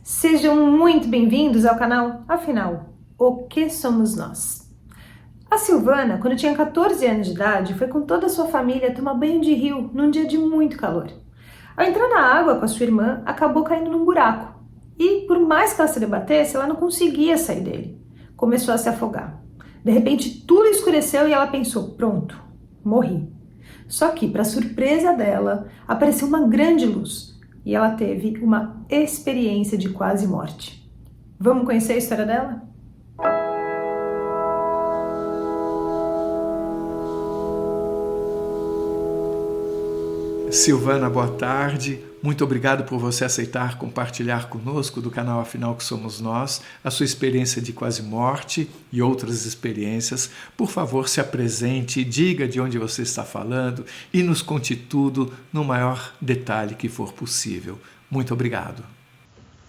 Sejam muito bem-vindos ao canal Afinal, o que somos nós? A Silvana, quando tinha 14 anos de idade, foi com toda a sua família tomar banho de rio num dia de muito calor. Ao entrar na água com a sua irmã, acabou caindo num buraco. E por mais que ela se debatesse, ela não conseguia sair dele. Começou a se afogar. De repente, tudo escureceu e ela pensou: pronto, morri. Só que, para surpresa dela, apareceu uma grande luz e ela teve uma experiência de quase morte. Vamos conhecer a história dela? Silvana, boa tarde. Muito obrigado por você aceitar compartilhar conosco do canal Afinal que Somos Nós, a sua experiência de quase morte e outras experiências. Por favor, se apresente, diga de onde você está falando e nos conte tudo no maior detalhe que for possível. Muito obrigado.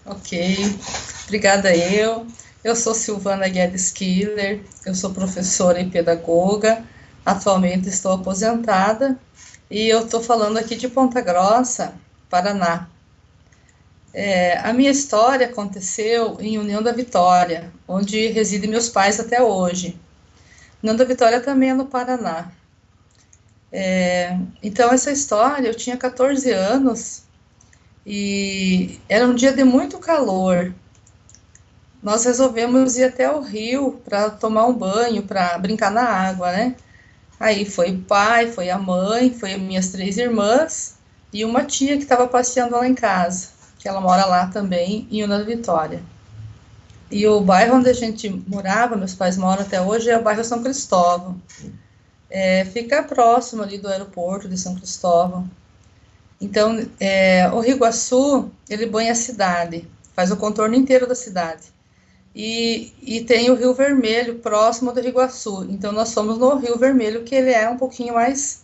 Ok, obrigada eu. Eu sou Silvana Guedes Killer, eu sou professora e pedagoga, atualmente estou aposentada e eu estou falando aqui de Ponta Grossa, Paraná. A minha história aconteceu em União da Vitória, onde residem meus pais até hoje. União da Vitória também é no Paraná. Então, essa história, eu tinha 14 anos e era um dia de muito calor. Nós resolvemos ir até o rio para tomar um banho, para brincar na água, né? Aí foi o pai, foi a mãe, foi as minhas 3 irmãs e uma tia que estava passeando lá em casa, que ela mora lá também, em União da Vitória. E o bairro onde a gente morava, meus pais moram até hoje, é o bairro São Cristóvão. Fica próximo ali do aeroporto de São Cristóvão. Então, o Rio Iguaçu, ele banha a cidade, faz o contorno inteiro da cidade. E tem o Rio Vermelho próximo do Rio Iguaçu. Então, nós somos no Rio Vermelho, que ele é um pouquinho mais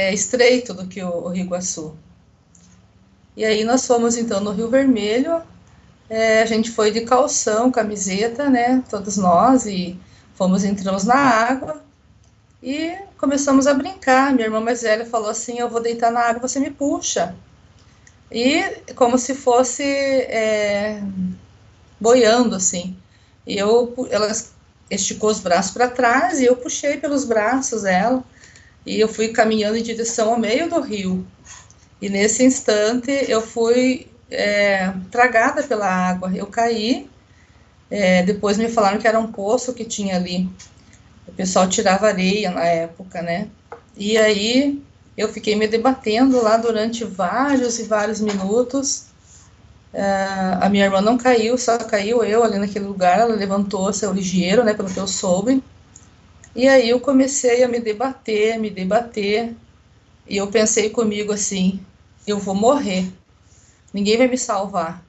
estreito do que o Rio Iguaçu. E aí, nós fomos, então, no Rio Vermelho. A gente foi de calção, camiseta, né? Todos nós. E entramos na água e começamos a brincar. Minha irmã mais velha falou assim: eu vou deitar na água, você me puxa. E como se fosse boiando, assim. Ela esticou os braços para trás e eu puxei pelos braços ela. E eu fui caminhando em direção ao meio do rio. E nesse instante eu fui tragada pela água. Eu caí. Depois me falaram que era um poço que tinha ali. O pessoal tirava areia na época, né? E aí eu fiquei me debatendo lá durante vários e vários minutos. A minha irmã não caiu, só caiu eu ali naquele lugar. Ela levantou, saiu ligeiro, né, pelo que eu soube. E aí eu comecei a me debater. E eu pensei comigo assim: eu vou morrer, ninguém vai me salvar.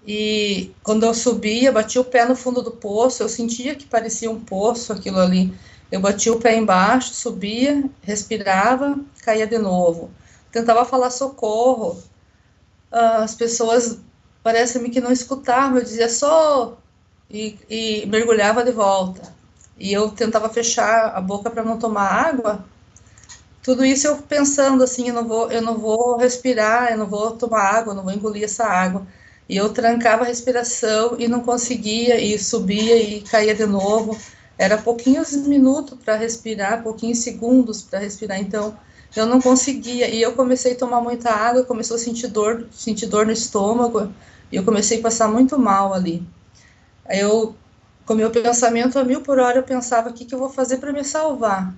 E quando eu subia, bati o pé no fundo do poço, eu sentia que parecia um poço aquilo ali. Eu bati o pé embaixo, subia, respirava, caía de novo. Tentava falar socorro. As pessoas parece-me que não escutavam, eu dizia só e mergulhava de volta. E eu tentava fechar a boca para não tomar água. Tudo isso eu pensando assim: eu não vou respirar, eu não vou tomar água, eu não vou engolir essa água. E eu trancava a respiração e não conseguia, e subia e caía de novo. Era pouquinhos minutos para respirar, pouquinhos segundos para respirar, então eu não conseguia. E eu comecei a tomar muita água, começou a sentir dor no estômago, e eu comecei a passar muito mal ali. Aí eu, com o meu pensamento a 1000 por hora, eu pensava: o que eu vou fazer para me salvar?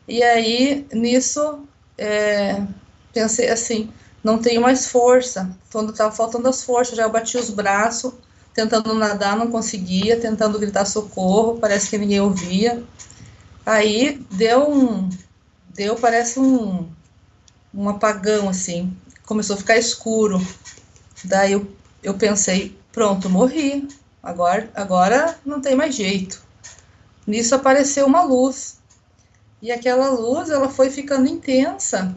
E aí, nisso, pensei assim: não tenho mais força. Quando estava faltando as forças, já eu bati os braços, tentando nadar, não conseguia, tentando gritar socorro, parece que ninguém ouvia. Aí parece um apagão, assim, começou a ficar escuro. Daí eu pensei: pronto, morri, agora não tem mais jeito. Nisso apareceu uma luz. E aquela luz, ela foi ficando intensa,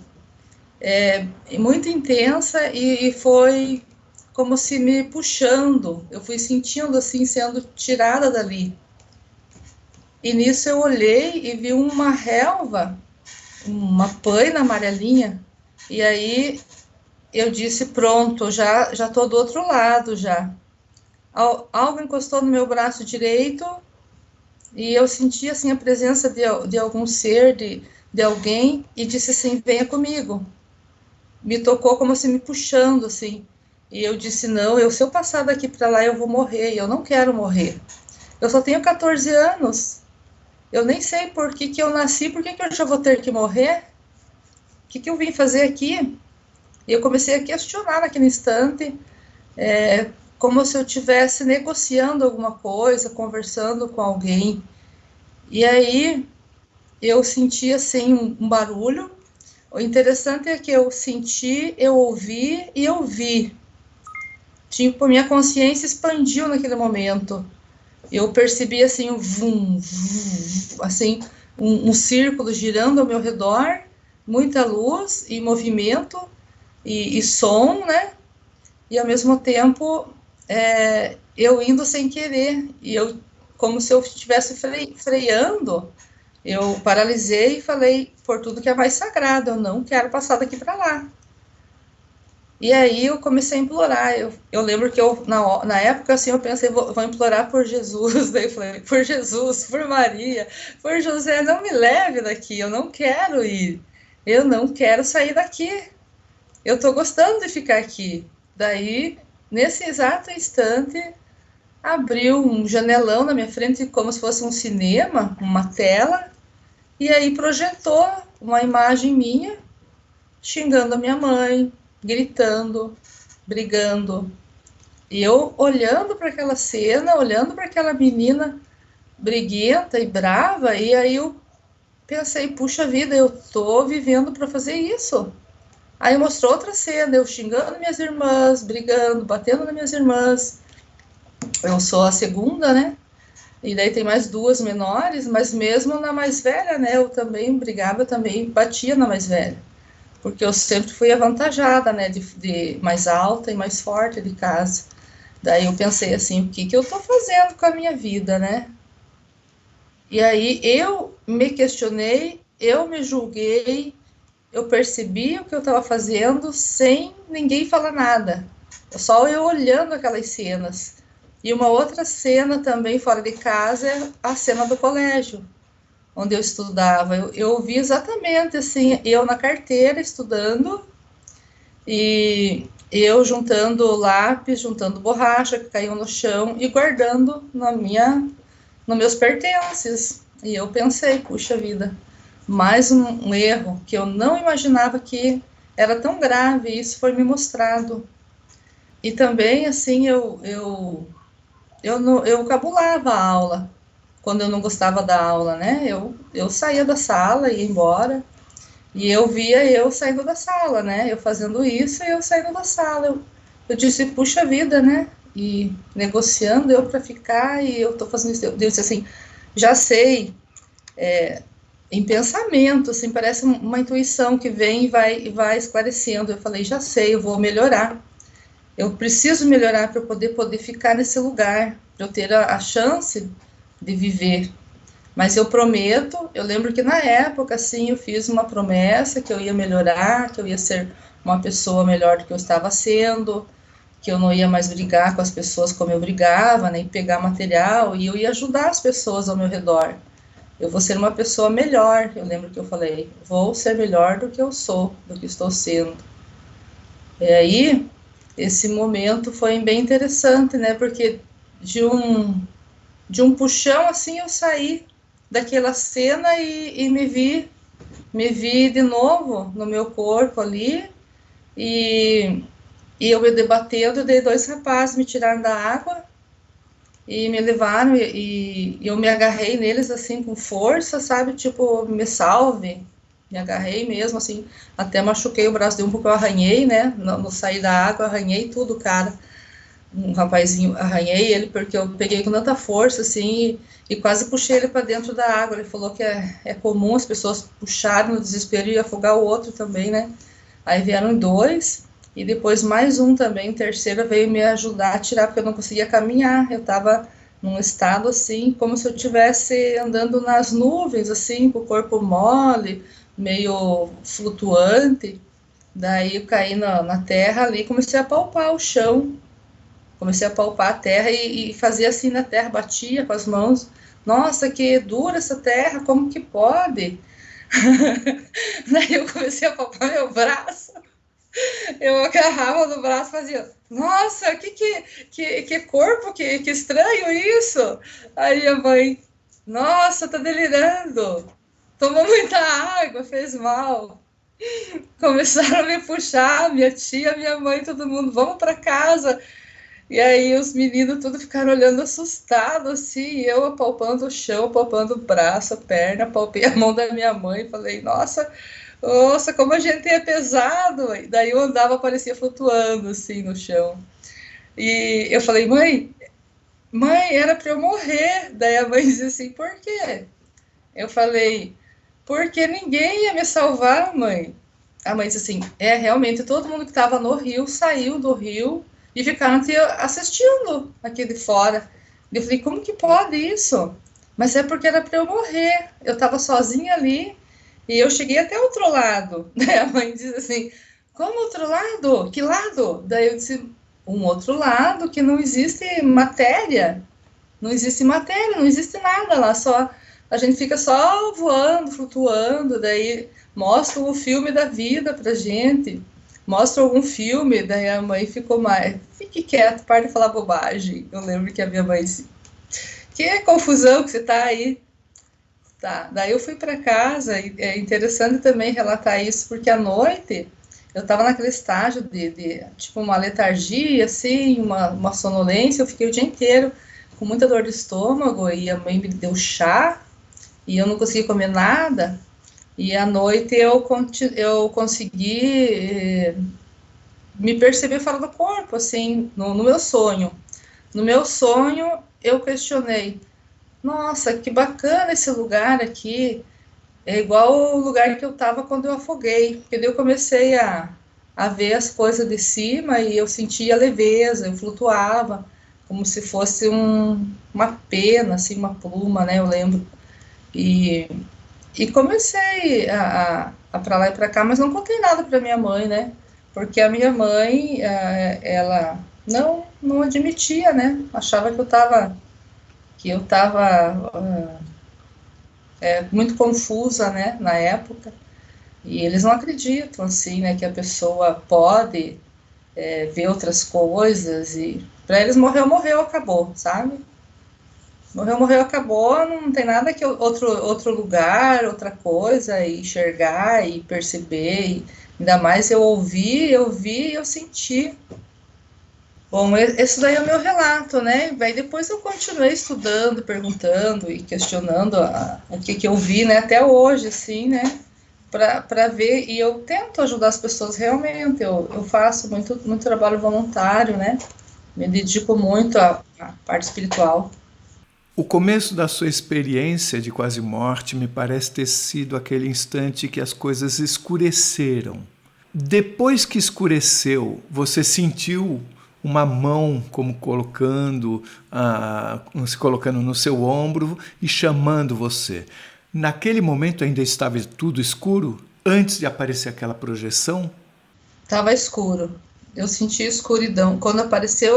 muito intensa, e foi como se me puxando. Eu fui sentindo assim, sendo tirada dali. E nisso eu olhei e vi uma relva, uma paina amarelinha. E aí eu disse, pronto, já tô do outro lado já. Algo encostou no meu braço direito e eu senti assim a presença de algum ser, de alguém, e disse assim, venha comigo. Me tocou como se me puxando assim. E eu disse, não, se eu passar daqui para lá eu vou morrer, e eu não quero morrer. Eu só tenho 14 anos. Eu nem sei por que eu nasci, por que eu já vou ter que morrer? O que eu vim fazer aqui? E eu comecei a questionar naquele instante, como se eu estivesse negociando alguma coisa, conversando com alguém. E aí eu senti assim um barulho. O interessante é que eu senti, eu ouvi e eu vi. Tipo, minha consciência expandiu naquele momento. Eu percebi assim um vum, vum, assim um círculo girando ao meu redor, muita luz e movimento e som, né? E ao mesmo tempo eu indo sem querer, e eu como se eu estivesse freando, eu paralisei e falei, por tudo que é mais sagrado, eu não quero passar daqui para lá. E aí eu comecei a implorar, eu lembro que na época assim eu pensei, vou implorar por Jesus, daí eu falei, por Jesus, por Maria, por José, não me leve daqui, eu não quero ir, eu não quero sair daqui, eu tô gostando de ficar aqui. Daí, nesse exato instante, abriu um janelão na minha frente, como se fosse um cinema, uma tela, e aí projetou uma imagem minha, xingando a minha mãe, gritando, brigando. E eu olhando para aquela cena, olhando para aquela menina briguenta e brava, e aí eu pensei, puxa vida, eu tô vivendo para fazer isso. Aí mostrou outra cena, eu xingando minhas irmãs, brigando, batendo nas minhas irmãs. Eu sou a segunda, né? E daí tem mais duas menores, mas mesmo na mais velha, né? Eu também brigava, eu também batia na mais velha. Porque eu sempre fui avantajada, né? De mais alta e mais forte de casa. Daí eu pensei assim, o que eu tô fazendo com a minha vida, né? E aí eu me questionei, eu me julguei, eu percebi o que eu estava fazendo sem ninguém falar nada. Só eu olhando aquelas cenas. E uma outra cena também fora de casa é a cena do colégio, onde eu estudava. Eu vi exatamente assim, eu na carteira estudando e eu juntando lápis, juntando borracha que caiu no chão e guardando nos meus pertences. E eu pensei, puxa vida, mais um erro que eu não imaginava que era tão grave, isso foi me mostrado. E também, assim, eu cabulava a aula, quando eu não gostava da aula, né? Eu saía da sala, ia embora, e eu via eu saindo da sala, né? Eu fazendo isso e eu saindo da sala. Eu disse, puxa vida, né? E negociando eu para ficar, e eu tô fazendo isso. Eu disse assim, já sei, em pensamento, assim, parece uma intuição que vem e vai esclarecendo. Eu falei, já sei, eu vou melhorar. Eu preciso melhorar para poder ficar nesse lugar, para eu ter a chance de viver. Mas eu prometo, eu lembro que na época, assim, eu fiz uma promessa que eu ia melhorar, que eu ia ser uma pessoa melhor do que eu estava sendo, que eu não ia mais brigar com as pessoas como eu brigava, nem pegar material, e eu ia ajudar as pessoas ao meu redor. Eu vou ser uma pessoa melhor, eu lembro que eu falei, vou ser melhor do que eu sou, do que estou sendo. E aí, esse momento foi bem interessante, né, porque de um puxão, assim, eu saí daquela cena e me vi de novo no meu corpo ali, e eu me debatendo, daí dois rapazes me tiraram da água, e me levaram e eu me agarrei neles assim com força, sabe, tipo, me salve, me agarrei mesmo assim, até machuquei o braço de um porque eu arranhei, né, no sair da água, arranhei tudo, cara, um rapazinho, arranhei ele porque eu peguei com tanta força assim e quase puxei ele para dentro da água. Ele falou que é comum as pessoas puxarem no desespero e afogar o outro também, né, aí vieram dois. E depois mais um também, terceiro, veio me ajudar a tirar, porque eu não conseguia caminhar. Eu estava num estado assim, como se eu estivesse andando nas nuvens, assim, com o corpo mole, meio flutuante. Daí eu caí na terra ali, comecei a palpar o chão, comecei a palpar a terra e fazia assim na terra, batia com as mãos. Nossa, que dura essa terra, como que pode? Daí eu comecei a palpar meu braço, eu agarrava no braço e fazia, nossa, que corpo, que estranho isso. Aí a mãe, nossa, tá delirando, tomou muita água, fez mal. Começaram a me puxar, minha tia, minha mãe, todo mundo, vamos para casa. E aí os meninos tudo ficaram olhando assustado, assim, eu apalpando o chão, apalpando o braço, a perna, apalpei a mão da minha mãe, falei, nossa, como a gente é pesado. E daí eu andava, parecia flutuando, assim, no chão. E eu falei, mãe, era para eu morrer. Daí a mãe disse assim, por quê? Eu falei, porque ninguém ia me salvar, mãe. A mãe disse assim, realmente todo mundo que estava no rio saiu do rio e ficaram assistindo aqui de fora. Eu falei, como que pode isso? Mas é porque era para eu morrer. Eu estava sozinha ali e eu cheguei até o outro lado. Daí a mãe diz assim, como outro lado? Que lado? Daí eu disse, um outro lado que não existe matéria. Não existe matéria, não existe nada lá, só a gente fica só voando, flutuando, daí mostra o filme da vida pra gente, mostra algum filme, daí a mãe ficou mais, fique quieto, para de falar bobagem. Eu lembro que a minha mãe disse, que confusão que você tá aí. Tá, daí eu fui para casa, e é interessante também relatar isso, porque à noite eu estava naquele estágio de tipo uma letargia, assim, uma sonolência, eu fiquei o dia inteiro com muita dor de estômago, e a mãe me deu chá, e eu não consegui comer nada, e à noite eu consegui me perceber fora do corpo, assim, no meu sonho. No meu sonho, eu questionei, nossa, que bacana esse lugar aqui, é igual o lugar que eu estava quando eu afoguei, porque daí eu comecei a ver as coisas de cima e eu sentia leveza, eu flutuava, como se fosse uma pena, assim, uma pluma, né, eu lembro. E, e comecei a para lá e para cá, mas não contei nada para minha mãe, né, porque a minha mãe, ela não admitia, né, achava que eu estava muito confusa, né, na época, e eles não acreditam, assim, né, que a pessoa pode ver outras coisas, e para eles morreu, acabou, sabe? Morreu, acabou, não tem nada que outro lugar, outra coisa, e enxergar e perceber, e ainda mais eu vi e eu senti. Bom, esse daí é o meu relato, né? Daí depois eu continuei estudando, perguntando e questionando o que eu vi, né? Até hoje, assim, né? Para ver, e eu tento ajudar as pessoas realmente, eu faço muito trabalho voluntário, né? Me dedico muito à parte espiritual. O começo da sua experiência de quase morte me parece ter sido aquele instante que as coisas escureceram. Depois que escureceu, você sentiu uma mão como se colocando no seu ombro e chamando você. Naquele momento ainda estava tudo escuro? Antes de aparecer aquela projeção? Tava escuro. Eu senti escuridão. Quando apareceu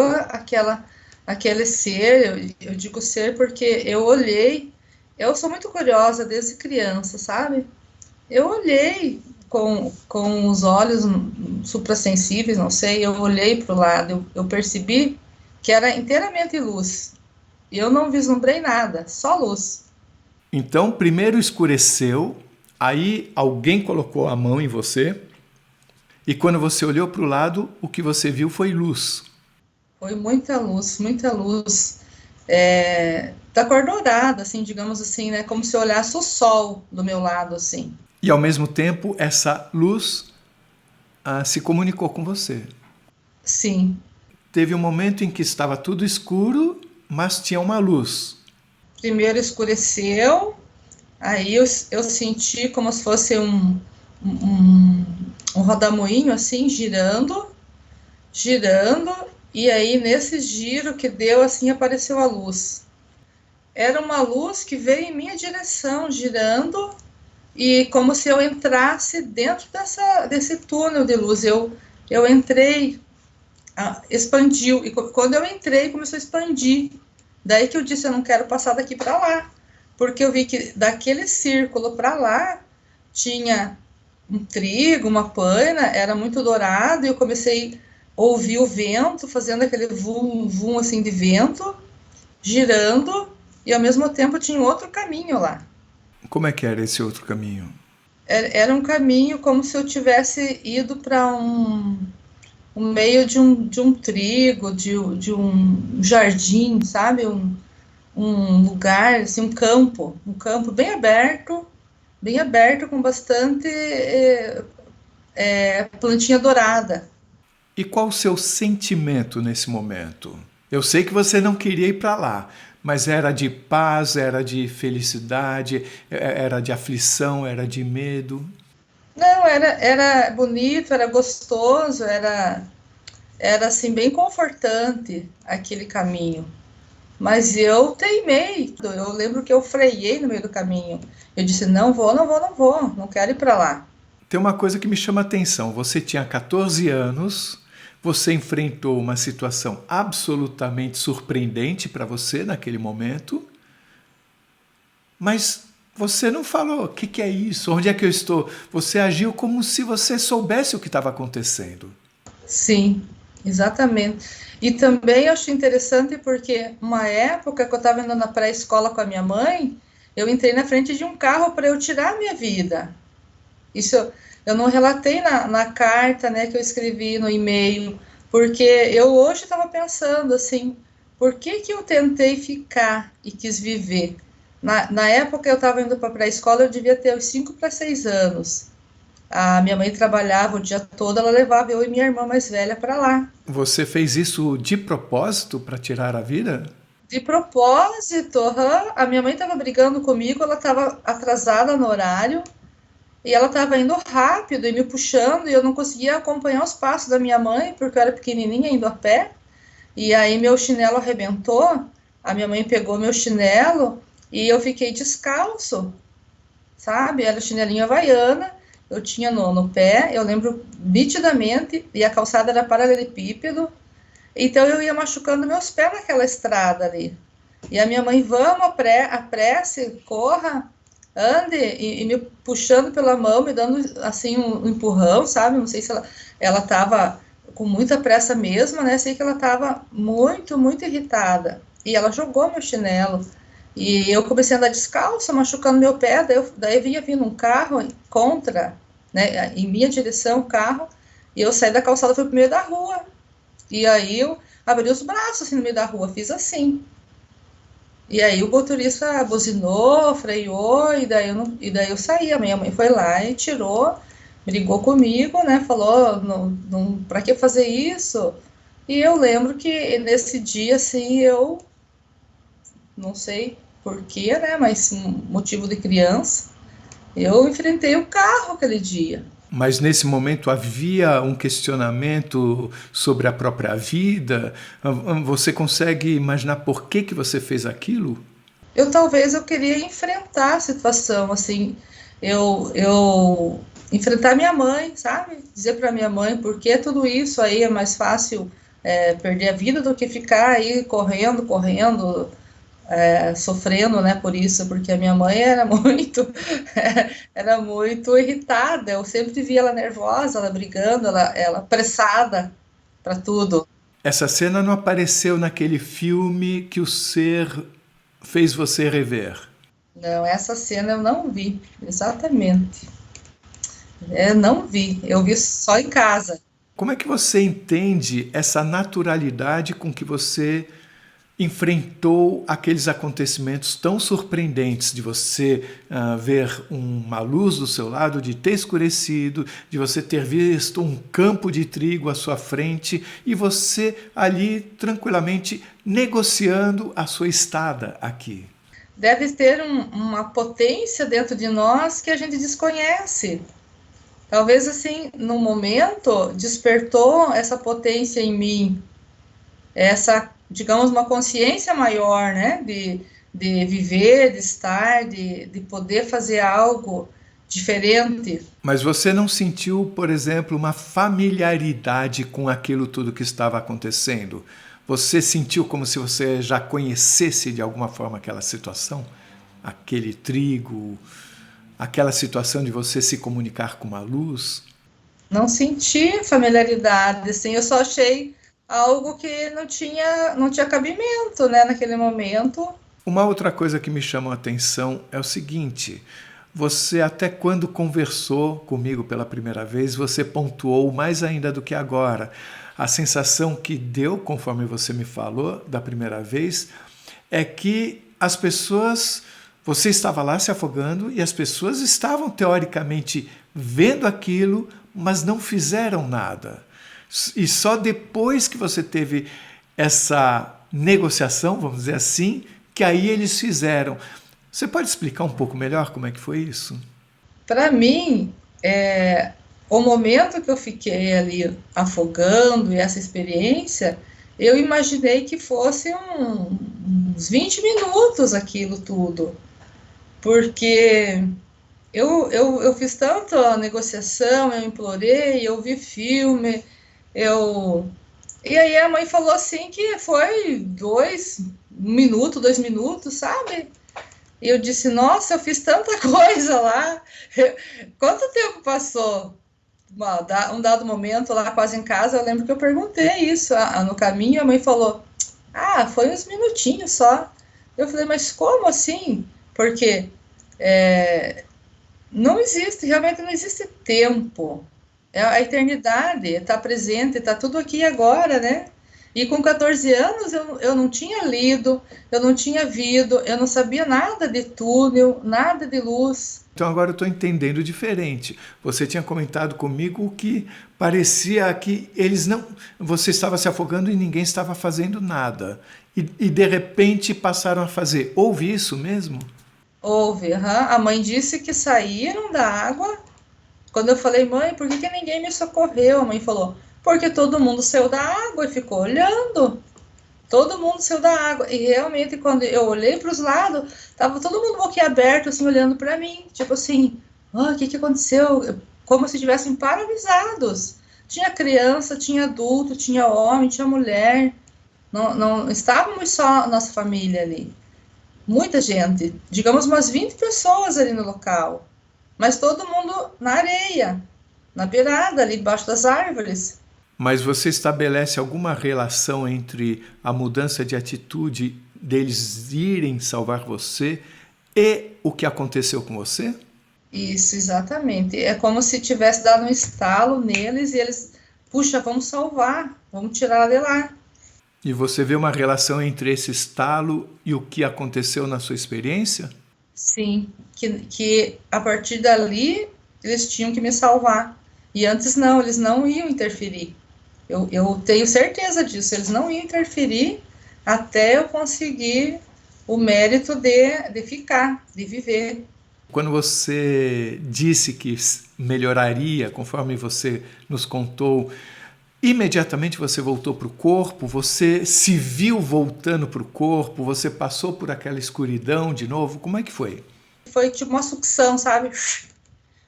aquele ser, eu digo ser porque eu olhei. Eu sou muito curiosa desde criança, sabe? Eu olhei com os olhos suprassensíveis, não sei, eu olhei para o lado, eu percebi que era inteiramente luz. E eu não vislumbrei nada, só luz. Então, primeiro escureceu, aí alguém colocou a mão em você, e quando você olhou para o lado, o que você viu foi luz. Foi muita luz, muita luz. Da cor dourada, assim, digamos assim, né? Como se eu olhasse o sol do meu lado, assim. E ao mesmo tempo, essa luz se comunicou com você. Sim. Teve um momento em que estava tudo escuro, mas tinha uma luz. Primeiro escureceu, aí eu senti como se fosse um rodamuinho, assim, girando, e aí nesse giro que deu, assim, apareceu a luz. Era uma luz que veio em minha direção, girando, e como se eu entrasse dentro desse túnel de luz. Eu entrei, expandiu, e quando eu entrei, começou a expandir. Daí que eu disse, eu não quero passar daqui para lá, porque eu vi que daquele círculo para lá tinha um trigo, uma paina, era muito dourado, e eu comecei a ouvir o vento, fazendo aquele vum, vum, assim, de vento, girando, e ao mesmo tempo tinha outro caminho lá. Como é que era esse outro caminho? Era um caminho como se eu tivesse ido para um meio de um trigo, de um jardim, sabe? Um lugar, assim, um campo bem aberto com bastante plantinha dourada. E qual o seu sentimento nesse momento? Eu sei que você não queria ir para lá, mas era de paz, era de felicidade, era de aflição, era de medo? Não, era bonito, era gostoso, era assim, bem confortante aquele caminho. Mas eu teimei. Eu lembro que eu freiei no meio do caminho. Eu disse, não vou, não vou, não vou, não quero ir para lá. Tem uma coisa que me chama a atenção. Você tinha 14 anos, você enfrentou uma situação absolutamente surpreendente para você naquele momento, mas você não falou, o que é isso? Onde é que eu estou? Você agiu como se você soubesse o que estava acontecendo. Sim, exatamente. E também eu achei interessante porque uma época que eu estava indo na pré-escola com a minha mãe, eu entrei na frente de um carro para eu tirar a minha vida. Isso eu não relatei na carta, né, que eu escrevi no e-mail, porque eu hoje estava pensando assim, por que que eu tentei ficar e quis viver? Na época eu estava indo para a pré-escola, eu devia ter uns 5 para 6 anos. A minha mãe trabalhava o dia todo, ela levava eu e minha irmã mais velha para lá. Você fez isso de propósito para tirar a vida? De propósito, a minha mãe estava brigando comigo, ela estava atrasada no horário, e ela estava indo rápido e me puxando, e eu não conseguia acompanhar os passos da minha mãe, porque eu era pequenininha indo a pé, e aí meu chinelo arrebentou, a minha mãe pegou meu chinelo, e eu fiquei descalço, sabe? Era chinelinho havaiana, eu tinha no pé, eu lembro nitidamente, e a calçada era paralelepípedo, então eu ia machucando meus pés naquela estrada ali. E a minha mãe, vamos, apresse, corra, ande, e me puxando pela mão, me dando assim um empurrão, sabe? Não sei se ela estava com muita pressa mesmo, né? Sei que ela estava muito, muito irritada. E ela jogou meu chinelo. E eu comecei a andar descalça, machucando meu pé, daí vinha vindo um carro contra, né, em minha direção, o carro, e eu saí da calçada, fui pro meio da rua. E aí eu abri os braços assim no meio da rua, fiz assim. E aí o motorista buzinou, freou, e daí eu saí. A minha mãe foi lá e tirou, brigou comigo, né? Falou, não, para que fazer isso? E eu lembro que nesse dia, assim, eu não sei porquê, né? Mas motivo de criança, eu enfrentei o carro aquele dia. Mas nesse momento havia um questionamento sobre a própria vida? Você consegue imaginar por que você fez aquilo? Talvez eu queria enfrentar a situação, assim, eu enfrentar minha mãe, sabe? Dizer para minha mãe por que tudo isso aí é mais fácil perder a vida do que ficar aí correndo, sofrendo, né, por isso, porque a minha mãe era muito, era muito irritada, eu sempre via ela nervosa, ela brigando, ela apressada para tudo. Essa cena não apareceu naquele filme que o ser fez você rever? Não, essa cena eu não vi, exatamente. Não vi, eu vi só em casa. Como é que você entende essa naturalidade com que você enfrentou aqueles acontecimentos tão surpreendentes de você ver uma luz do seu lado, de ter escurecido, de você ter visto um campo de trigo à sua frente e você ali tranquilamente negociando a sua estada aqui? Deve ter uma potência dentro de nós que a gente desconhece. Talvez assim, no momento, despertou essa potência em mim, essa, digamos, uma consciência maior, né, de viver, de estar, de poder fazer algo diferente. Mas você não sentiu, por exemplo, uma familiaridade com aquilo tudo que estava acontecendo? Você sentiu como se você já conhecesse de alguma forma aquela situação? Aquele trigo, aquela situação de você se comunicar com uma luz? Não senti familiaridade, assim, eu só achei algo que não tinha cabimento, né, naquele momento. Uma outra coisa que me chamou a atenção é o seguinte: você até quando conversou comigo pela primeira vez, você pontuou mais ainda do que agora. A sensação que deu, conforme você me falou da primeira vez, é que as pessoas, você estava lá se afogando e as pessoas estavam teoricamente vendo aquilo, mas não fizeram nada. E só depois que você teve essa negociação, vamos dizer assim, que aí eles fizeram. Você pode explicar um pouco melhor como é que foi isso? Para mim, o momento que eu fiquei ali afogando e essa experiência, eu imaginei que fosse uns 20 minutos aquilo tudo, porque eu fiz tanto a negociação, eu implorei, eu vi filme, eu... E aí a mãe falou assim que foi 1 minuto, 2 minutos, sabe? E eu disse, nossa, eu fiz tanta coisa lá. Quanto tempo passou? Um dado momento lá, quase em casa, eu lembro que eu perguntei isso no caminho, a mãe falou, foi uns minutinhos só. Eu falei, mas como assim? Porque não existe, realmente não existe tempo. A eternidade está presente, está tudo aqui e agora, né? E com 14 anos eu não tinha lido, eu não tinha visto, eu não sabia nada de túnel, nada de luz. Então agora eu estou entendendo diferente. Você tinha comentado comigo que parecia que eles não... Você estava se afogando e ninguém estava fazendo nada. E de repente passaram a fazer. Houve isso mesmo? Houve, a mãe disse que saíram da água. Quando eu falei, mãe, por que ninguém me socorreu? A mãe falou, porque todo mundo saiu da água e ficou olhando. Todo mundo saiu da água. E realmente, quando eu olhei para os lados, estava todo mundo boquiaberto, assim, olhando para mim. Tipo assim, o que aconteceu? Como se estivessem paralisados. Tinha criança, tinha adulto, tinha homem, tinha mulher. Não estávamos só nossa família ali. Muita gente. Digamos umas 20 pessoas ali no local. Mas todo mundo na areia, na beirada, ali embaixo das árvores. Mas você estabelece alguma relação entre a mudança de atitude deles irem salvar você e o que aconteceu com você? Isso, exatamente. É como se tivesse dado um estalo neles e eles, puxa, vamos salvar, vamos tirar de lá. E você vê uma relação entre esse estalo e o que aconteceu na sua experiência? Sim, que a partir dali eles tinham que me salvar. E antes não, eles não iam interferir. Eu tenho certeza disso, eles não iam interferir até eu conseguir o mérito de ficar, de viver. Quando você disse que melhoraria, conforme você nos contou, imediatamente você voltou para o corpo, você se viu voltando para o corpo, você passou por aquela escuridão de novo, como é que foi? Foi tipo uma sucção, sabe?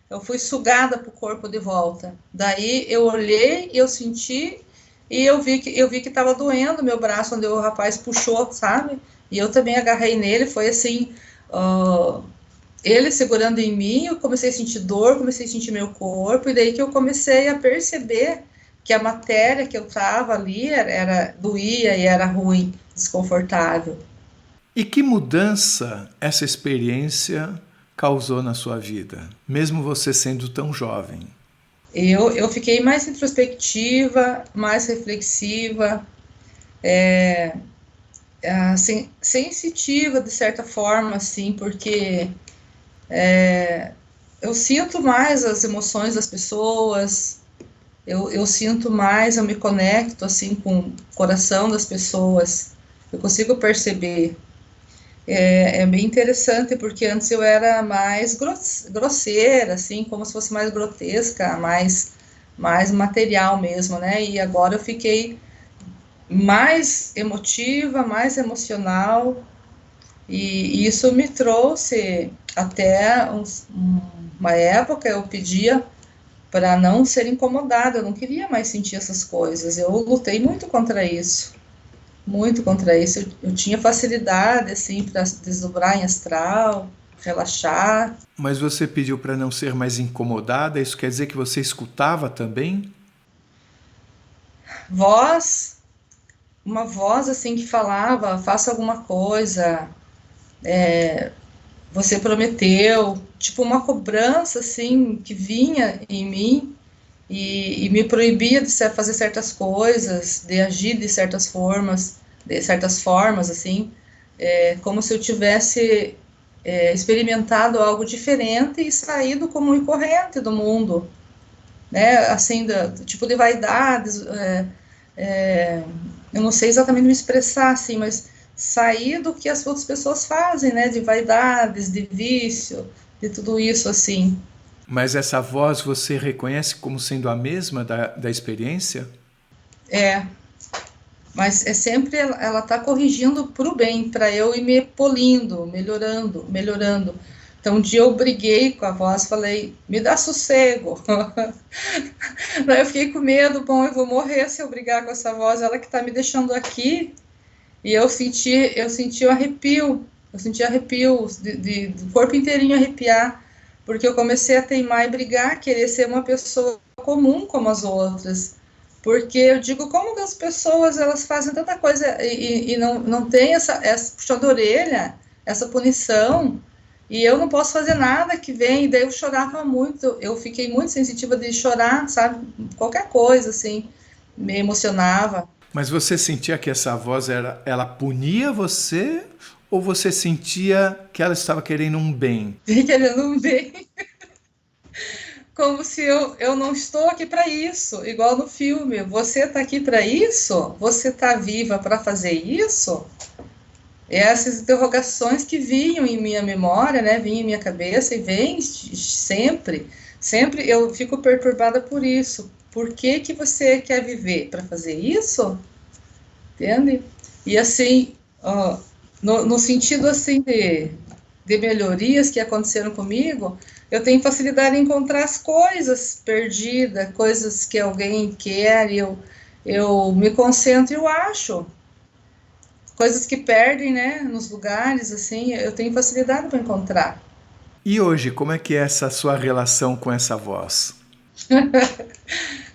Eu fui sugada para o corpo de volta. Daí eu olhei, eu senti e eu vi que estava doendo meu braço onde o rapaz puxou, sabe? E eu também agarrei nele, foi assim, ele segurando em mim, eu comecei a sentir dor, comecei a sentir meu corpo, e daí que eu comecei a perceber que a matéria que eu estava ali doía e era ruim, desconfortável. E que mudança essa experiência causou na sua vida, mesmo você sendo tão jovem? Eu fiquei mais introspectiva, mais reflexiva, assim, sensitiva de certa forma, assim, porque eu sinto mais as emoções das pessoas, eu sinto mais, eu me conecto assim com o coração das pessoas, eu consigo perceber. É bem interessante, porque antes eu era mais grosseira, assim, como se fosse mais grotesca, mais material mesmo, né? E agora eu fiquei mais emotiva, mais emocional, e isso me trouxe até uma época eu pedia para não ser incomodada, eu não queria mais sentir essas coisas. Eu lutei muito contra isso. Muito contra isso. Eu tinha facilidade, assim, para desdobrar em astral, relaxar. Mas você pediu para não ser mais incomodada, isso quer dizer que você escutava também? Voz, uma voz, assim, que falava, faça alguma coisa, você prometeu, tipo uma cobrança, assim, que vinha em mim e me proibia de fazer certas coisas, de agir de certas formas, assim, como se eu tivesse experimentado algo diferente e saído comum e corrente do mundo, né, assim, tipo de vaidades, eu não sei exatamente me expressar, assim, mas sair do que as outras pessoas fazem, né, de vaidades, de vício, de tudo isso, assim. Mas essa voz você reconhece como sendo a mesma da experiência? É, mas é sempre ela tá corrigindo para o bem, para eu ir me polindo, melhorando, melhorando. Então, um dia eu briguei com a voz, falei, me dá sossego. Daí eu fiquei com medo, bom, eu vou morrer se eu brigar com essa voz, ela que está me deixando aqui. E eu senti eu senti arrepios do corpo inteirinho arrepiar, porque eu comecei a teimar e brigar, querer ser uma pessoa comum como as outras. Porque eu digo, como que as pessoas elas fazem tanta coisa e não tem essa puxão de orelha, essa punição, e eu não posso fazer nada que vem, e daí eu chorava muito, eu fiquei muito sensitiva de chorar, sabe? Qualquer coisa, assim, me emocionava. Mas você sentia que essa voz ela punia você ou você sentia que ela estava querendo um bem? Querendo um bem, como se eu não estou aqui para isso, igual no filme. Você está aqui para isso? Você está viva para fazer isso? Essas interrogações que vinham em minha memória, né, vinham em minha cabeça e vêm sempre, sempre eu fico perturbada por isso. Por que que você quer viver? Para fazer isso? Entende? E assim, ó, no sentido assim de melhorias que aconteceram comigo, eu tenho facilidade em encontrar as coisas perdidas, coisas que alguém quer, e eu me concentro e eu acho. Coisas que perdem, né, nos lugares, assim, eu tenho facilidade para encontrar. E hoje, como é que é essa sua relação com essa voz?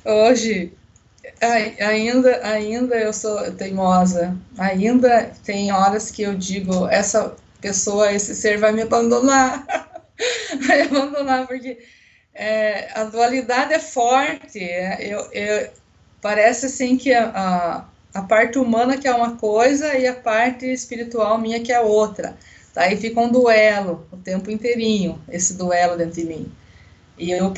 Hoje, ainda eu sou teimosa, ainda tem horas que eu digo, essa pessoa, esse ser vai me abandonar, vai me abandonar, porque a dualidade é forte, parece assim que a parte humana que é uma coisa e a parte espiritual minha que é outra. Daí fica um duelo o tempo inteirinho, esse duelo dentro de mim. E eu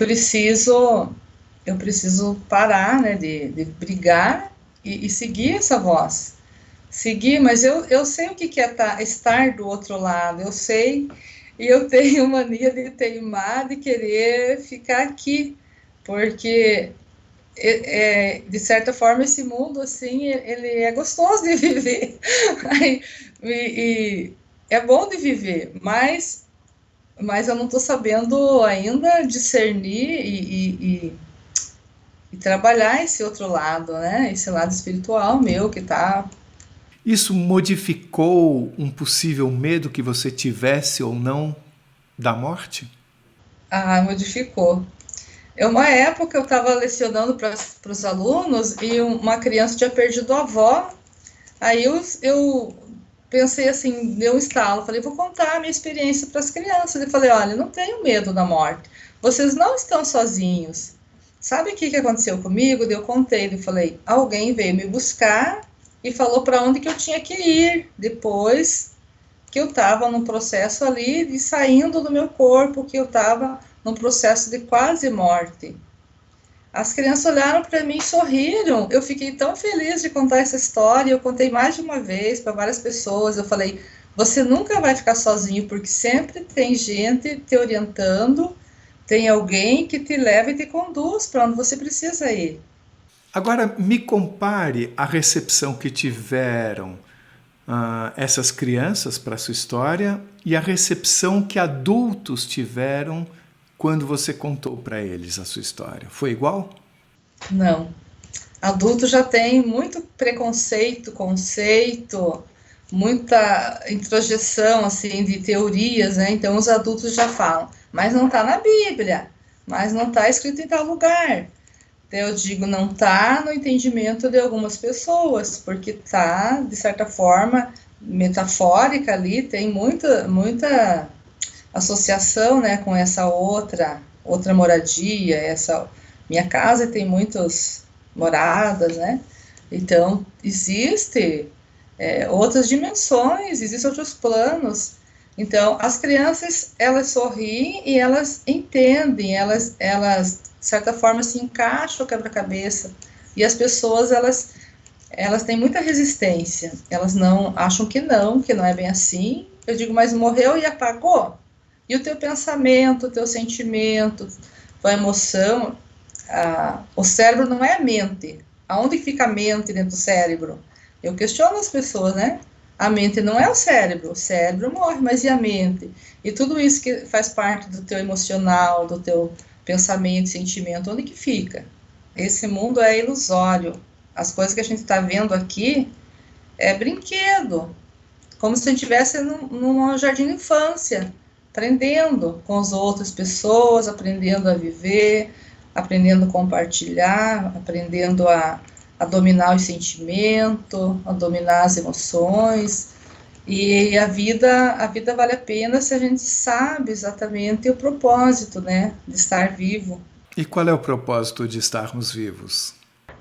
preciso parar, né, de brigar e seguir essa voz. Seguir, mas eu sei o que é estar do outro lado, eu sei, e eu tenho mania de teimar, de querer ficar aqui, porque de certa forma esse mundo assim ele é gostoso de viver e é bom de viver, mas eu não estou sabendo ainda discernir e trabalhar esse outro lado, né? Esse lado espiritual meu que está. Isso modificou um possível medo que você tivesse ou não da morte? Modificou. Uma época eu estava lecionando para os alunos e uma criança tinha perdido a avó. Aí eu pensei assim, deu um estalo, falei, vou contar a minha experiência para as crianças. E falei, olha, não tenho medo da morte, vocês não estão sozinhos. Sabe o que aconteceu comigo? Eu contei, eu falei, alguém veio me buscar e falou para onde que eu tinha que ir, depois que eu estava num processo ali de saindo do meu corpo, que eu estava num processo de quase morte. As crianças olharam para mim e sorriram. Eu fiquei tão feliz de contar essa história. Eu contei mais de uma vez para várias pessoas. Eu falei, você nunca vai ficar sozinho, porque sempre tem gente te orientando, tem alguém que te leva e te conduz para onde você precisa ir. Agora, me compare a recepção que tiveram essas crianças para a sua história e a recepção que adultos tiveram quando você contou para eles a sua história? Foi igual? Não. Adulto já tem muito preconceito, conceito, muita introjeção assim de teorias, né? Então os adultos já falam, mas não está na Bíblia, mas não está escrito em tal lugar. Então, eu digo, não está no entendimento de algumas pessoas, porque está, de certa forma, metafórica ali, tem muita associação, né, com essa outra moradia, essa minha casa tem muitas moradas, né? Então, existe outras dimensões, existem outros planos. Então, as crianças, elas sorriem e elas entendem, elas de certa forma, se encaixam o quebra-cabeça. E as pessoas, elas têm muita resistência. Elas não acham que não é bem assim. Eu digo, mas morreu e apagou? E o teu pensamento, o teu sentimento, tua emoção, o cérebro não é a mente. Aonde fica a mente dentro do cérebro? Eu questiono as pessoas, né? A mente não é o cérebro morre, mas e a mente? E tudo isso que faz parte do teu emocional, do teu pensamento, sentimento, onde que fica? Esse mundo é ilusório. As coisas que a gente está vendo aqui é brinquedo, como se a gente estivesse num jardim de infância, aprendendo com as outras pessoas, aprendendo a viver, aprendendo a compartilhar, aprendendo a dominar os sentimentos, a dominar as emoções. E a vida vale a pena se a gente sabe exatamente o propósito, né, de estar vivo. E qual é o propósito de estarmos vivos?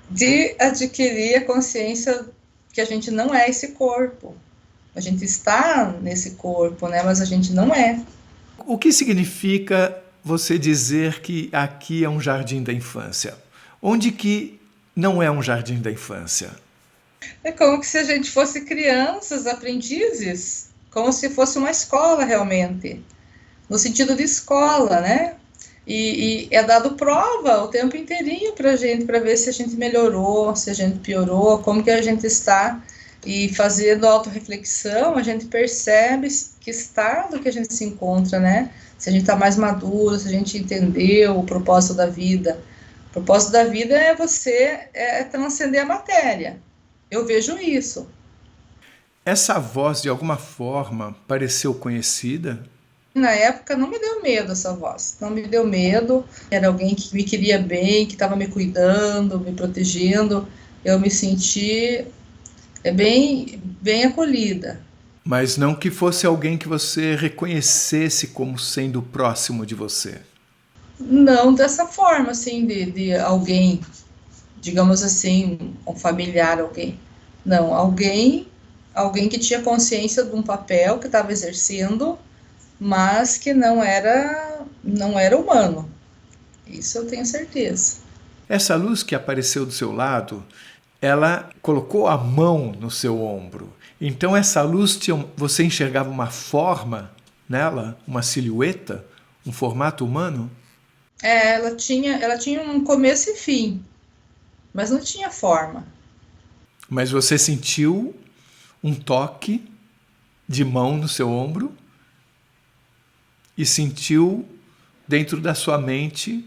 De adquirir a consciência que a gente não é esse corpo. A gente está nesse corpo, né, mas a gente não é. O que significa você dizer que aqui é um jardim da infância? Onde que não é um jardim da infância? É como se a gente fosse crianças, aprendizes, como se fosse uma escola realmente, no sentido de escola, né? E é dado prova o tempo inteirinho para a gente, para ver se a gente melhorou, se a gente piorou, como que a gente está. E fazendo autorreflexão, a gente percebe que estado que a gente se encontra, né? Se a gente está mais maduro, se a gente entendeu o propósito da vida. O propósito da vida é você transcender a matéria. Eu vejo isso. Essa voz, de alguma forma, pareceu conhecida? Na época, não me deu medo essa voz. Não me deu medo. Era alguém que me queria bem, que estava me cuidando, me protegendo. Eu me senti bem acolhida. Mas não que fosse alguém que você reconhecesse como sendo próximo de você? Não dessa forma, assim, de alguém, digamos assim, um familiar, alguém. Não, alguém que tinha consciência de um papel que estava exercendo, mas que não era humano. Isso eu tenho certeza. Essa luz que apareceu do seu lado, ela colocou a mão no seu ombro. Então essa luz, você enxergava uma forma nela, uma silhueta, um formato humano? Ela tinha um começo e fim, mas não tinha forma. Mas você sentiu um toque de mão no seu ombro e sentiu dentro da sua mente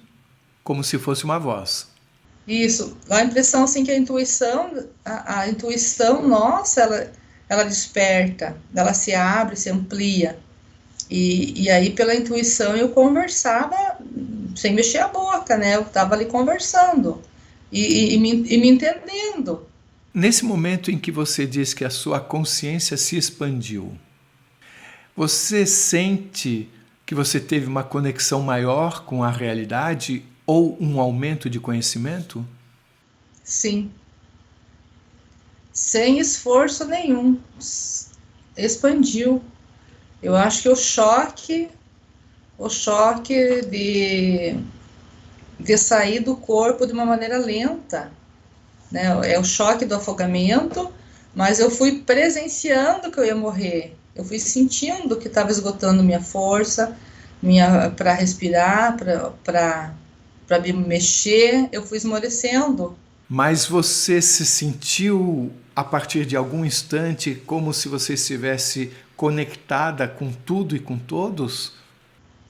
como se fosse uma voz. Isso, a impressão assim que a intuição nossa, ela desperta, ela se abre, se amplia. E aí pela intuição eu conversava sem mexer a boca, né? Eu estava ali conversando e me entendendo. Nesse momento em que você diz que a sua consciência se expandiu, você sente que você teve uma conexão maior com a realidade ou um aumento de conhecimento? Sim. Sem esforço nenhum. Expandiu. Eu acho que o choque de sair do corpo de uma maneira lenta, né? É o choque do afogamento, mas eu fui presenciando que eu ia morrer. Eu fui sentindo que estava esgotando minha força, para respirar, para me mexer, eu fui esmorecendo. Mas você se sentiu, a partir de algum instante, como se você estivesse conectada com tudo e com todos?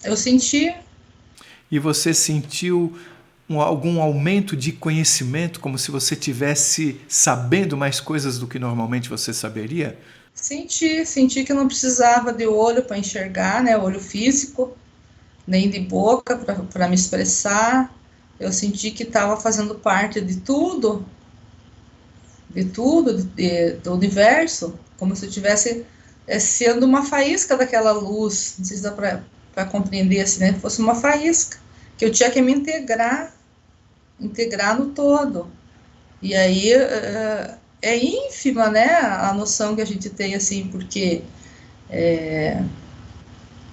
Eu senti. e você sentiu algum aumento de conhecimento, como se você tivesse sabendo mais coisas do que normalmente você saberia? Senti que eu não precisava de olho para enxergar, né, olho físico, nem de boca para me expressar. Eu senti que estava fazendo parte do universo, como se eu estivesse sendo uma faísca daquela luz, não sei se dá para compreender assim, né? Fosse uma faísca, que eu tinha que me integrar no todo. E aí é ínfima, né, a noção que a gente tem, assim, porque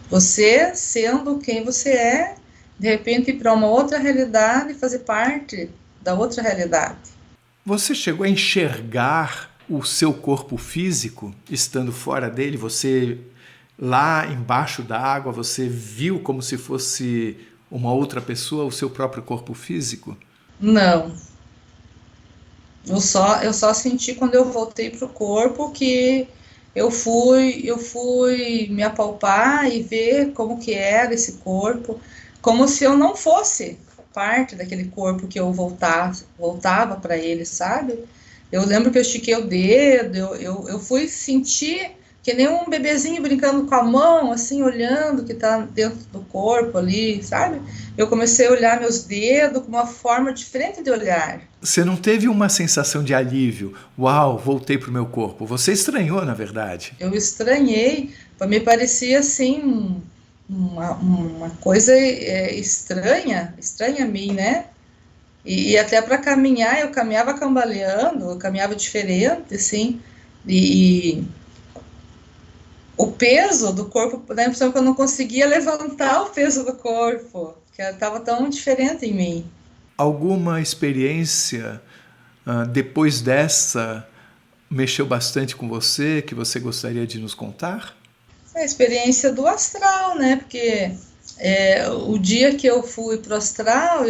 você sendo quem você é, de repente ir para uma outra realidade e fazer parte da outra realidade. Você chegou a enxergar o seu corpo físico estando fora dele? Você lá embaixo da água, você viu como se fosse uma outra pessoa, o seu próprio corpo físico? Não. Eu só senti quando eu voltei pro corpo que eu fui me apalpar e ver como que era esse corpo, como se eu não fosse parte daquele corpo que eu voltava para ele, sabe? Eu lembro que eu estiquei o dedo, eu fui sentir que nem um bebezinho brincando com a mão, assim, olhando o que está dentro do corpo ali, sabe? Eu comecei a olhar meus dedos com uma forma diferente de olhar. Você não teve uma sensação de alívio? Uau, voltei para o meu corpo. Você estranhou, na verdade. Eu estranhei, me parecia assim uma coisa estranha a mim, né? E até para caminhar, eu caminhava cambaleando, eu caminhava diferente, assim, e o peso do corpo, dá a impressão que eu não conseguia levantar o peso do corpo, que estava tão diferente em mim. Alguma experiência depois dessa mexeu bastante com você, que você gostaria de nos contar? A experiência do astral, né? Porque o dia que eu fui pro astral,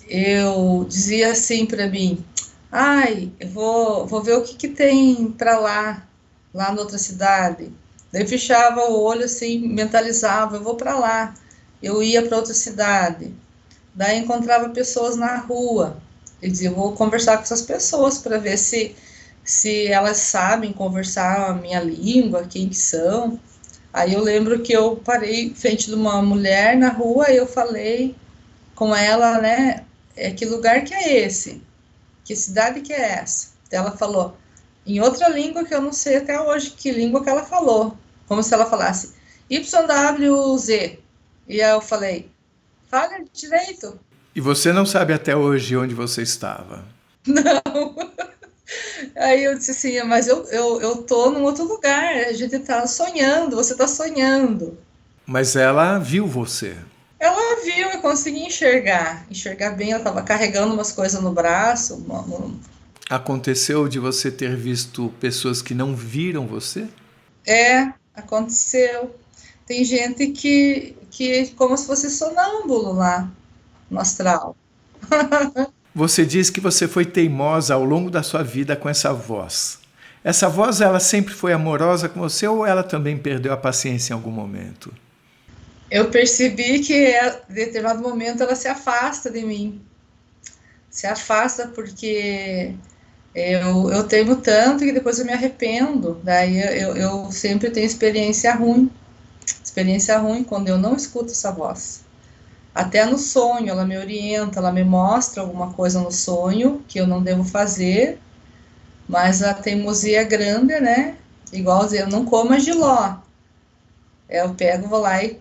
eu dizia assim para mim, ai, eu vou ver o que que tem para lá na outra cidade. Daí eu fechava o olho assim, mentalizava, eu vou para lá. Eu ia para outra cidade. Daí encontrava pessoas na rua. Eu dizia, eu vou conversar com essas pessoas para ver se elas sabem conversar a minha língua, quem que são. Aí eu lembro que eu parei frente de uma mulher na rua e eu falei com ela, né, que lugar que é esse? Que cidade que é essa? Ela falou em outra língua que eu não sei até hoje que língua que ela falou. Como se ela falasse YWZ. E aí eu falei, fala direito. E você não sabe até hoje onde você estava? Não. Aí eu disse assim, mas eu tô num outro lugar, a gente tá sonhando, você tá sonhando. Mas ela viu você. Ela viu e conseguia enxergar bem, ela tava carregando umas coisas no braço. Aconteceu de você ter visto pessoas que não viram você? Aconteceu. Tem gente que como se fosse sonâmbulo lá no astral. Você diz que você foi teimosa ao longo da sua vida com essa voz. Essa voz, ela sempre foi amorosa com você ou ela também perdeu a paciência em algum momento? Eu percebi que em determinado momento ela se afasta de mim. Se afasta porque eu teimo tanto que depois eu me arrependo. Daí eu sempre tenho experiência ruim. Experiência ruim quando eu não escuto essa voz. Até no sonho, ela me orienta, ela me mostra alguma coisa no sonho que eu não devo fazer, mas a teimosia é grande, né? Igual dizer, eu não como a jiló. Eu pego, vou lá e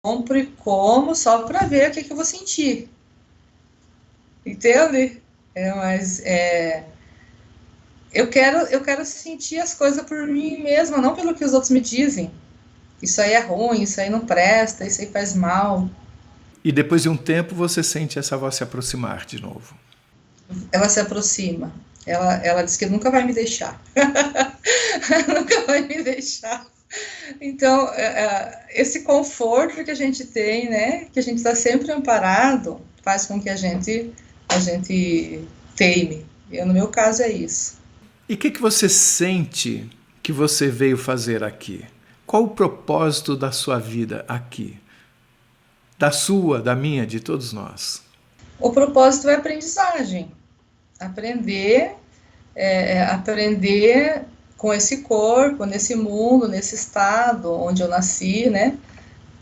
compro e como só para ver o que eu vou sentir. Entende? Mas eu quero sentir as coisas por mim mesma, não pelo que os outros me dizem. Isso aí é ruim, isso aí não presta, isso aí faz mal. E depois de um tempo você sente essa voz se aproximar de novo. Ela se aproxima. Ela diz que nunca vai me deixar. Nunca vai me deixar. Então, esse conforto que a gente tem, né, que a gente está sempre amparado, faz com que a gente teime. No meu caso, é isso. E o que você sente que você veio fazer aqui? Qual o propósito da sua vida aqui? da sua, da minha, de todos nós? O propósito é aprendizagem. Aprender com esse corpo, nesse mundo, nesse estado onde eu nasci, né?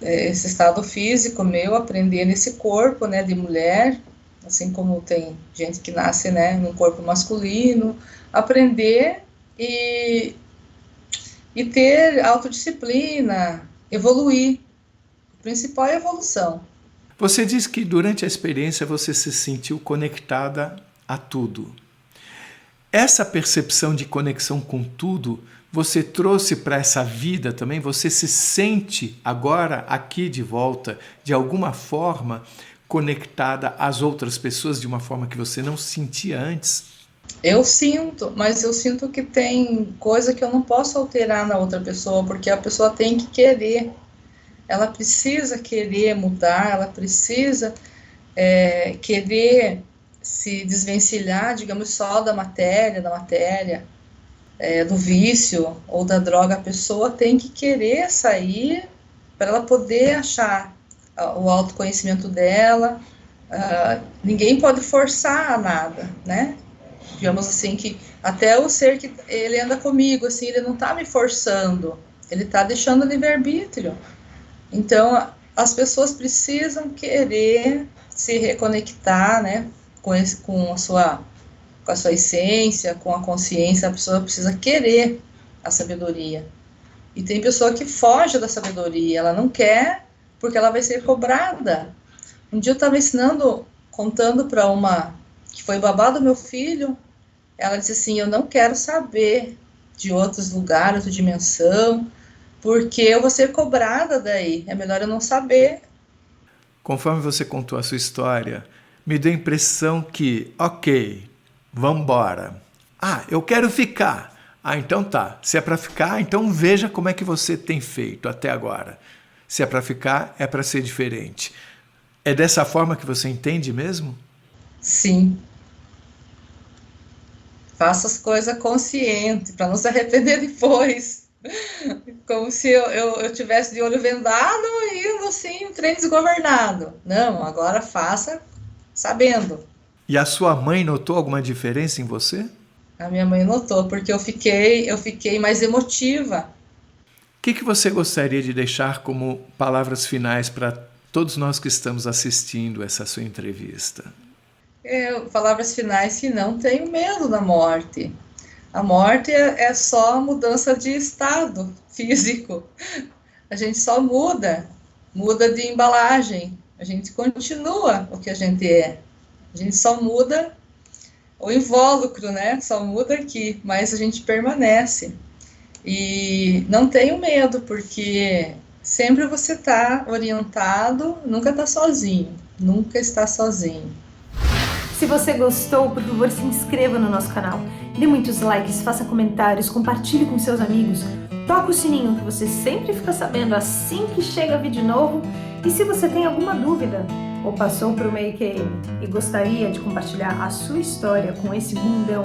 Esse estado físico meu, aprender nesse corpo, né, de mulher, assim como tem gente que nasce, né, num corpo masculino, aprender e ter autodisciplina, evoluir. O principal é a evolução. Você diz que durante a experiência você se sentiu conectada a tudo. Essa percepção de conexão com tudo, você trouxe para essa vida também? Você se sente agora, aqui de volta, de alguma forma conectada às outras pessoas de uma forma que você não sentia antes? Eu sinto, mas eu sinto que tem coisa que eu não posso alterar na outra pessoa, porque a pessoa tem que querer. Ela precisa querer mudar, ela precisa querer se desvencilhar, digamos, só da matéria, do vício ou da droga. A pessoa tem que querer sair para ela poder achar o autoconhecimento dela. Ninguém pode forçar nada, né? Digamos assim, que até o ser que ele anda comigo, assim, ele não está me forçando, ele está deixando o livre-arbítrio. Então, as pessoas precisam querer se reconectar, né, com a sua essência, com a consciência. A pessoa precisa querer a sabedoria. E tem pessoa que foge da sabedoria, ela não quer porque ela vai ser cobrada. Um dia eu estava contando para uma que foi babá do meu filho, ela disse assim: eu não quero saber de outros lugares, outra dimensão, porque eu vou ser cobrada daí, é melhor eu não saber. Conforme você contou a sua história, me deu a impressão que, ok, vamos embora. Eu quero ficar. Então tá. Se é para ficar, então veja como é que você tem feito até agora. Se é para ficar, é para ser diferente. É dessa forma que você entende mesmo? Sim. Faça as coisas consciente, para não se arrepender depois. Como se eu tivesse de olho vendado e indo assim, um trem desgovernado. Não, agora faça sabendo. E a sua mãe notou alguma diferença em você? A minha mãe notou, porque eu fiquei mais emotiva. O que você gostaria de deixar como palavras finais para todos nós que estamos assistindo essa sua entrevista? Palavras finais que não tenho medo da morte. A morte é só mudança de estado físico. A gente só muda de embalagem. A gente continua o que a gente é. A gente só muda o invólucro, né? Só muda aqui, mas a gente permanece. E não tenho medo, porque sempre você está orientado, nunca está sozinho. Nunca está sozinho. Se você gostou, por favor, se inscreva no nosso canal. Dê muitos likes, faça comentários, compartilhe com seus amigos. Toca o sininho que você sempre fica sabendo assim que chega vídeo novo. E se você tem alguma dúvida ou passou por uma EQM e gostaria de compartilhar a sua história com esse mundão,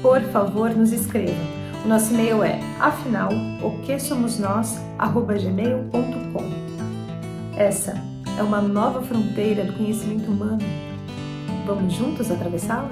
por favor, nos escreva. O nosso e-mail é afinal.oquesomosnós@gmail.com. Essa é uma nova fronteira do conhecimento humano. Vamos juntos atravessá-la?